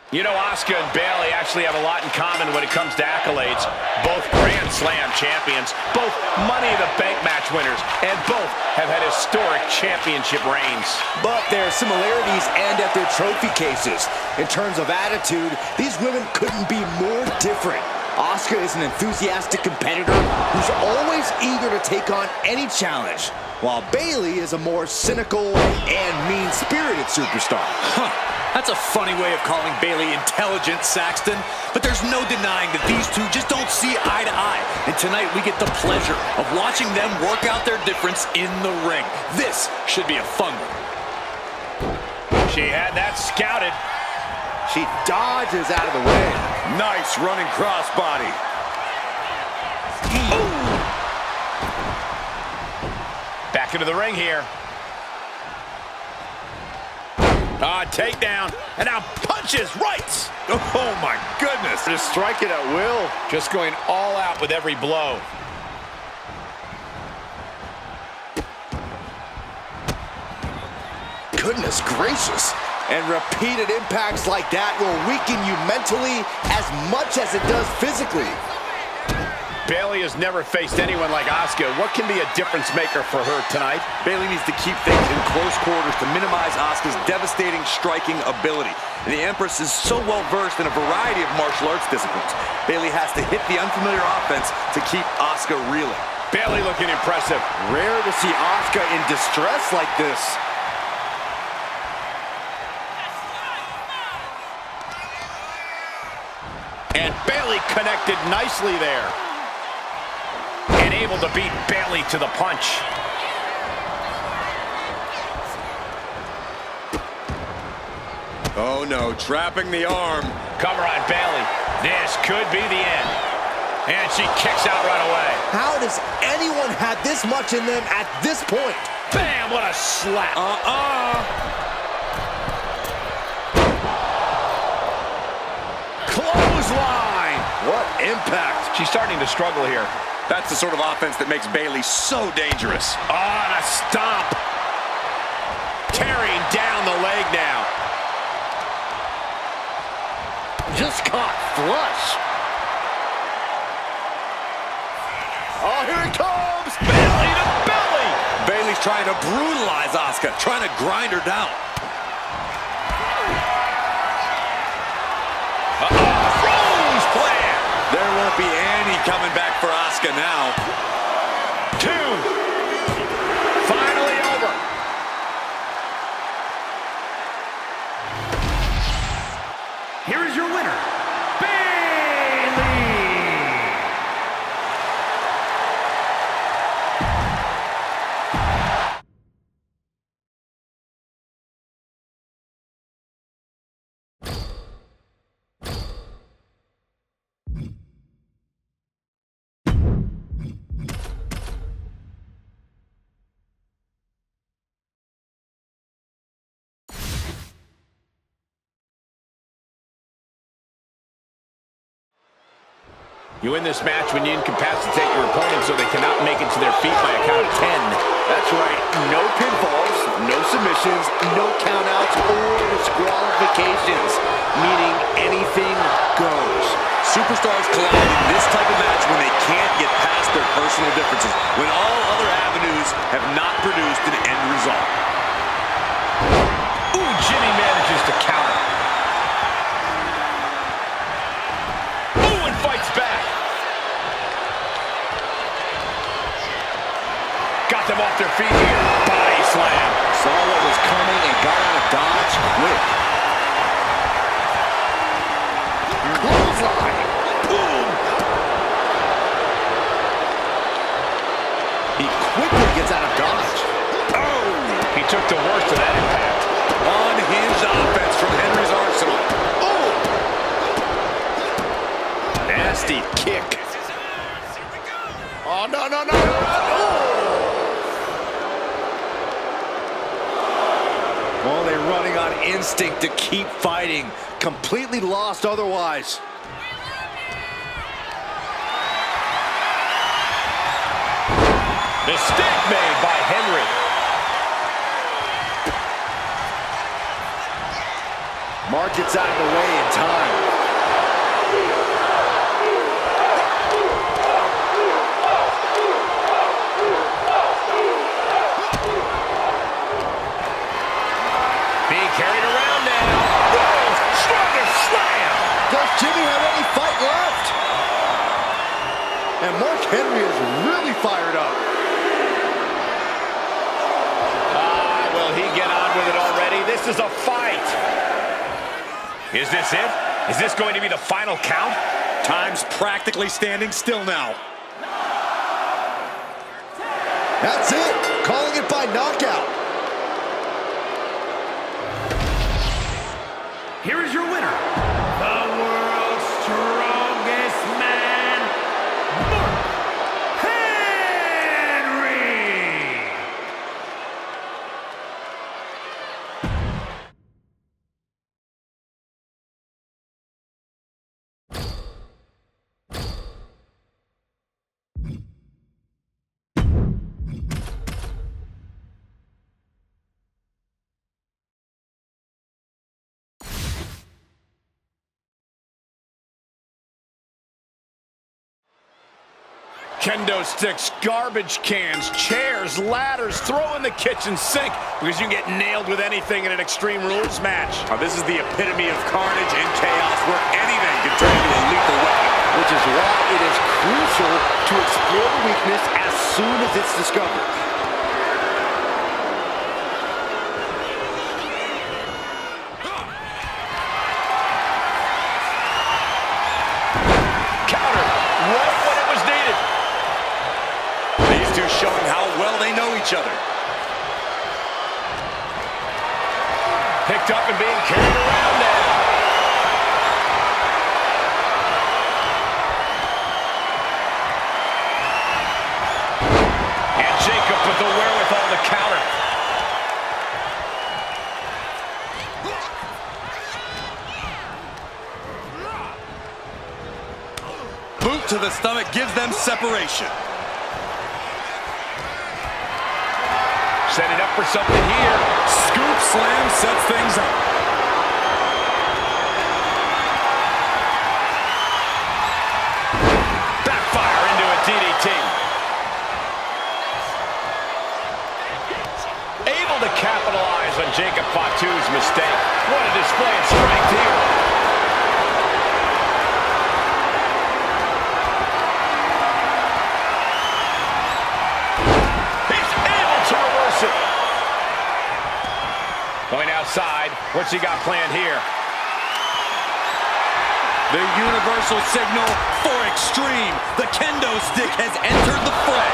You know, Asuka and Bayley actually have a lot in common when it comes to accolades. Both Grand Slam champions, both Money in the Bank match winners, and both have had historic championship reigns. But there are similarities and at their trophy cases. In terms of attitude, these women couldn't be more different. Asuka is an enthusiastic competitor who's always eager to take on any challenge, while Bayley is a more cynical and mean-spirited superstar. That's a funny way of calling Bayley intelligent, Saxton. But there's no denying that these two just don't see eye to eye. And tonight we get the pleasure of watching them work out their difference in the ring. This should be a fun one. She had that scouted. She dodges out of the way. Nice running crossbody. Back into the ring here. Takedown, and now punches, rights. Oh my goodness. Just strike it at will. Just going all out with every blow. Goodness gracious. And repeated impacts like that will weaken you mentally as much as it does physically. Bayley has never faced anyone like Asuka. What can be a difference maker for her tonight? Bayley needs to keep things in close quarters to minimize Asuka's devastating striking ability. And the Empress is so well versed in a variety of martial arts disciplines. Bayley has to hit the unfamiliar offense to keep Asuka reeling. Bayley looking impressive. Rare to see Asuka in distress like this. And Bayley connected nicely there. And able to beat Bayley to the punch. Oh no, trapping the arm. Cover on Bayley. This could be the end. And she kicks out right away. How does anyone have this much in them at this point? Bam, what a slap. Clothesline. What impact. She's starting to struggle here. That's the sort of offense that makes Bayley so dangerous. On a stomp. Tearing down the leg now. Just caught flush. Oh, here it comes! Belly to belly. Bayley's trying to brutalize Asuka, trying to grind her down. Rose plan. There won't be any coming back for Asuka now. 2. Finally over. Here is your winner, Bayley. You win this match when you incapacitate your opponent so they cannot make it to their feet by a count of 10. That's right. No pinfalls, no submissions, no countouts or disqualifications. Meaning anything goes. Superstars collide in this type of match when they can't get past their personal differences, when all other avenues have not produced an end result. Ooh, Jimmy manages to counter. Ooh, and fights back. Got them off their feet here. Body slam. Saw what was coming and got out of dodge quick. Clothesline. Boom. He quickly gets out of dodge. Oh, he took the worst of that impact. Unhinged offense from Henry's arsenal. Oh! Nasty kick. Oh, no, no, no, no, no. Well, they're running on instinct to keep fighting. Completely lost otherwise. Mistake made by Henry. Mark gets out of the way in time. Being carried around now. World's strongest slam. Does Jimmy have any fight left? And Mark Henry is really fired up. Will he get on with it already? This is a fight. Is this it? Is this going to be the final count? Time's practically standing still now. That's it. Calling it by knockout. Here is your winner, the world's strongest man, Mark Henry. Kendo sticks, garbage cans, chairs, ladders, throw in the kitchen sink because you can get nailed with anything in an Extreme Rules match. This is the epitome of carnage and chaos where anything can turn into a lethal weapon. Which is why it is crucial to explore the weakness as soon as it's discovered. Counter, right when it was needed. These two showing how well they know each other. Picked up and being carried around now. And Jacob with the wherewithal to counter. Boot to the stomach gives them separation. Setting up for something here. Scoop slam sets things up. Backfire into a DDT. Able to capitalize on Jacob Fatu's mistake. What a display of strength here. He's able to reverse it. Going outside. What's he got planned here? The universal signal for extreme. The kendo stick has entered the fray.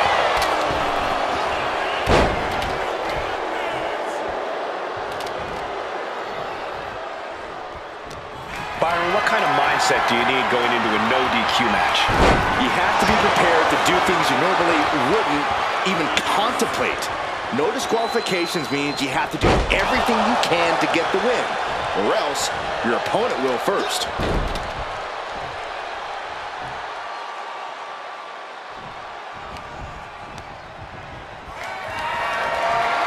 Byron, what kind of mindset do you need going into a no DQ match? You have to be prepared to do things you normally wouldn't even contemplate. No disqualifications means you have to do everything you can to get the win, or else your opponent will first.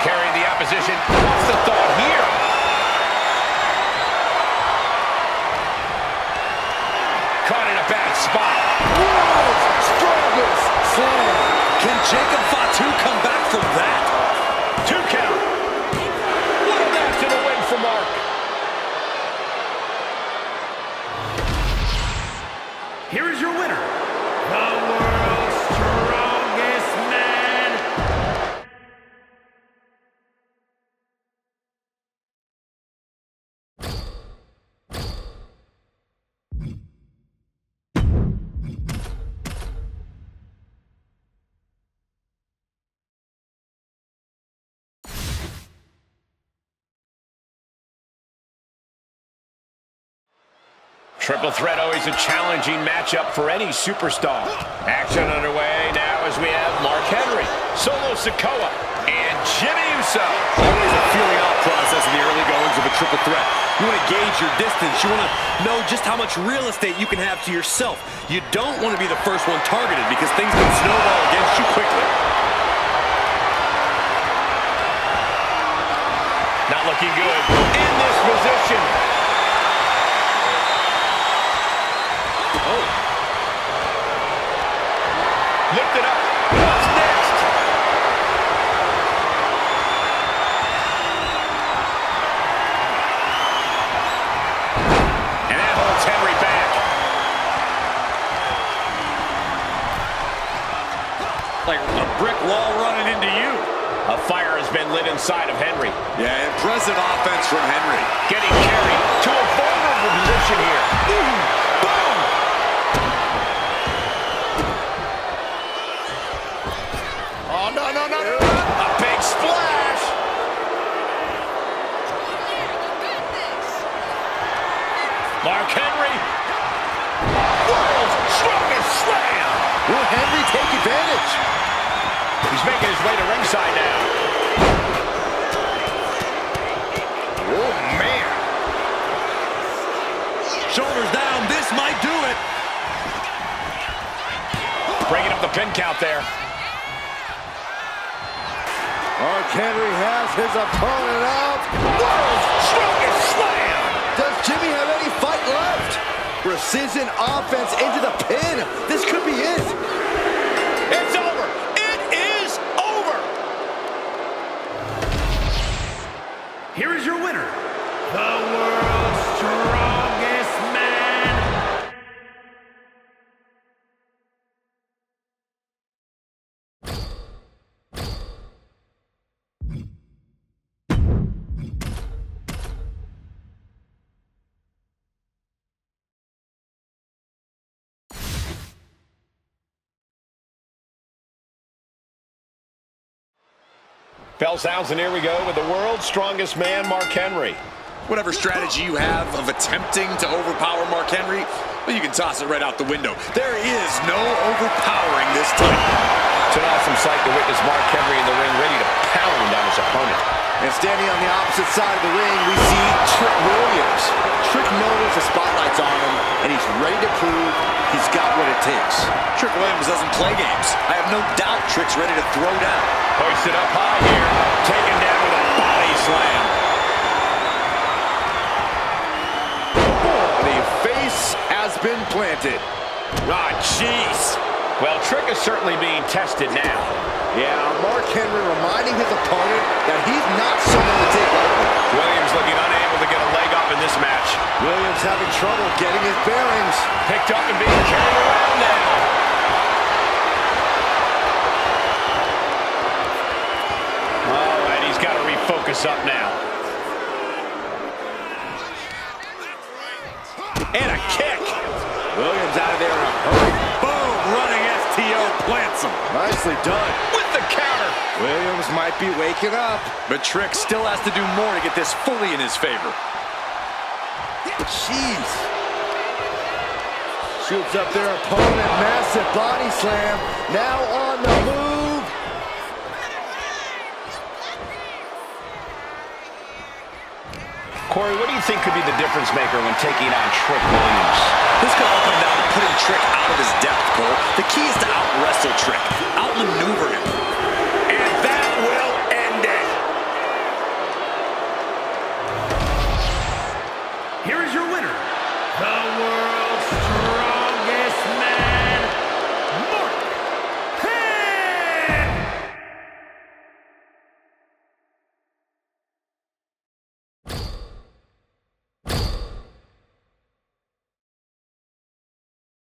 Carrying the opposition. What's the thought here? Caught in a bad spot. World's strongest slam. Can Jacob Fatu come back from that? 2 count. What a match and a win for Mark. Here is your winner, the world's strongest man, Triple threat, always a challenging matchup for any superstar. Action underway now as we have Mark Henry, Solo Sikoa, and Jimmy Uso. Always a feeling out process in the early goings of a triple threat. You want to gauge your distance. You want to know just how much real estate you can have to yourself. You don't want to be the first one targeted because things can snowball against you quickly. Not looking good in this position. like a brick wall running into you. A fire has been lit inside of Henry. Yeah, impressive offense from Henry. Getting carried to a vulnerable position here. Boom! Oh, no, no, no, no. A big splash! Mark Henry. World's strongest slam! Will Henry take advantage? He's making his way to ringside now. Oh, man. Shoulders down, this might do it. Breaking up the pin count there. Mark Henry has his opponent out. World's strongest slam! Does Jimmy have any fight left? Precision offense into the pin. This could be it. It's over! It is over! Here is your winner, the world's strongest man. Bell sounds, and here we go with the world's strongest man, Mark Henry. Whatever strategy you have of attempting to overpower Mark Henry, well, you can toss it right out the window. There is no overpowering this time. It's an awesome sight to witness Mark Henry in the ring, ready to pound on his opponent. And standing on the opposite side of the ring, we see Trick Williams. Trick knows the spotlight's on him, and he's ready to prove he's got what it takes. Trick Williams doesn't play games. I have no doubt Trick's ready to throw down. Hoisted up high here, taken down with a body slam. The face has been planted. Ah, jeez. Well, Trick is certainly being tested now. Yeah, Mark Henry reminding his opponent that he's not someone to take lightly. Williams looking unable to get a leg up in this match. Williams having trouble getting his bearings. Picked up and being carried around now. All right, he's got to refocus up now. And a kick. Williams out of there in a hurry. Boom, running STO plants him. Nicely done. With the counter. Williams might be waking up. But Trick still has to do more to get this fully in his favor. Jeez. Shoots up their opponent. Massive body slam. Now on the move. Corey, what do you think could be the difference maker when taking on Trick Williams? This could all come down to putting